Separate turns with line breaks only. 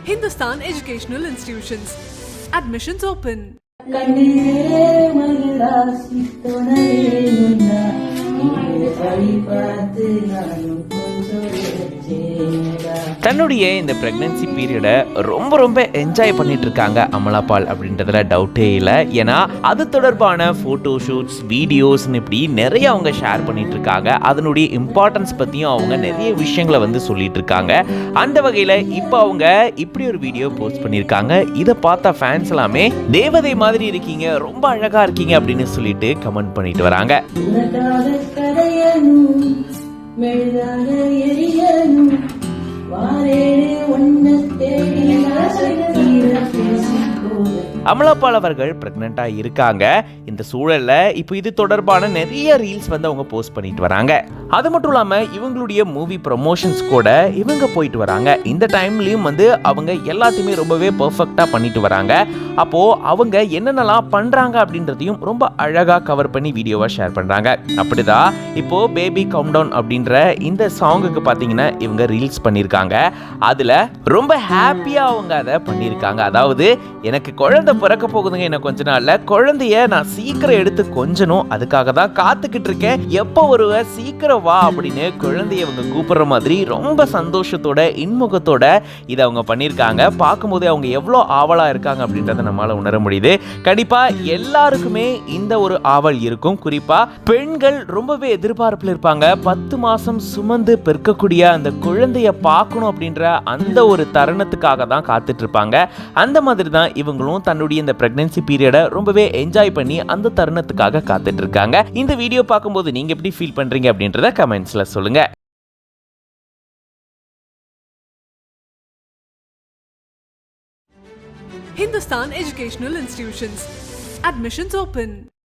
Hindustan Educational Institutions. Admissions open.
தன்னுடைய இந்த pregnancy பீரியடை ரொம்ப என்ஜாய் பண்ணிட்டு இருக்காங்க அமலா பால் அப்படின்றதுல டவுட்டே இல்லை. ஏன்னா அது தொடர்பான ஃபோட்டோ ஷூட்ஸ், வீடியோஸ்னு இப்படி நிறைய அவங்க ஷேர் பண்ணிட்டு இருக்காங்க. அதனுடைய இம்பார்ட்டன்ஸ் பற்றியும் அவங்க நிறைய விஷயங்களை வந்து சொல்லிட்டு இருக்காங்க. அந்த வகையில் இப்போ அவங்க இப்படி ஒரு வீடியோ போஸ்ட் பண்ணியிருக்காங்க. இதை பார்த்த ஃபேன்ஸ் எல்லாமே தேவதை மாதிரி இருக்கீங்க, ரொம்ப அழகா இருக்கீங்க அப்படின்னு சொல்லிட்டு கமெண்ட் பண்ணிட்டு வராங்க. அமலாபால் அவர்கள் பிரெக்னெண்டா இருக்காங்க. இந்த சூழல்ல இப்போ இது தொடர்பான நிறைய ரீல்ஸ் வந்து அவங்க போஸ்ட் பண்ணிட்டு வராங்க. அது மட்டும் இல்லாம இவங்களுடைய மூவி ப்ரமோஷன்ஸ் கூட இவங்க போயிட்டு வராங்க. இந்த டைம்லயும் வந்து அவங்க எல்லாத்தையுமே ரொம்பவே பெர்ஃபெக்ட்டா பண்ணிட்டு வராங்க. அப்போ அவங்க என்னென்னலாம் பண்றாங்க அப்படின்றதையும் ரொம்ப அழகா கவர் பண்ணி வீடியோவா ஷேர் பண்றாங்க. அப்படிதான் இப்போ பேபி கவுண்டவுன் அப்படின்ற இந்த சாங்குக்கு பாத்தீங்கன்னா இவங்க ரீல்ஸ் பண்ணிருக்காங்க. அதுல ரொம்ப ஹாப்பியா அவங்க அதை பண்ணிருக்காங்க. அதாவது எனக்கு குழந்தை பிறக்க போகுதுங்க, இன்னும் கொஞ்ச நாள்ல குழந்தைய நான் சீக்கிரம் எடுத்து கொஞ்சணும், அதுக்காக தான் காத்துக்கிட்டு இருக்கேன், எப்போ வருவ சீக்கிரம் வா அப்படின்னு குழந்தைய அவங்க கூப்பிடுற மாதிரி ரொம்ப சந்தோஷத்தோட இன்முகத்தோட இதை அவங்க பண்ணியிருக்காங்க. பார்க்கும்போது அவங்க எவ்வளோ ஆவலா இருக்காங்க அப்படின்றத நம்மளால உணர முடியுது. கண்டிப்பா எல்லாருக்குமே இந்த ஒரு ஆவல் இருக்கும். குறிப்பா பெண்கள் ரொம்பவே எதிர்பார்ப்பில் இருப்பாங்க. 10 மாசம் சுமந்து பெருக்கக்கூடிய அந்த குழந்தைய பார்க்கணும் அப்படின்ற அந்த ஒரு தருணத்துக்காக தான் காத்துட்டு இருப்பாங்க. அந்த மாதிரி தான் இவங்களும் தன்னுடைய இந்த பிரெக்னன்சி பீரியடை ரொம்பவே என்ஜாய் பண்ணி அந்த தருணத்துக்காக காத்துட்டு இருக்காங்க. இந்த வீடியோ பார்க்கும்போது நீங்க எப்படி ஃபீல் பண்றீங்க அப்படின்றத கமெண்ட்ஸ்ல சொல்லுங்க.
Hindustan Educational Institutions. Admissions open.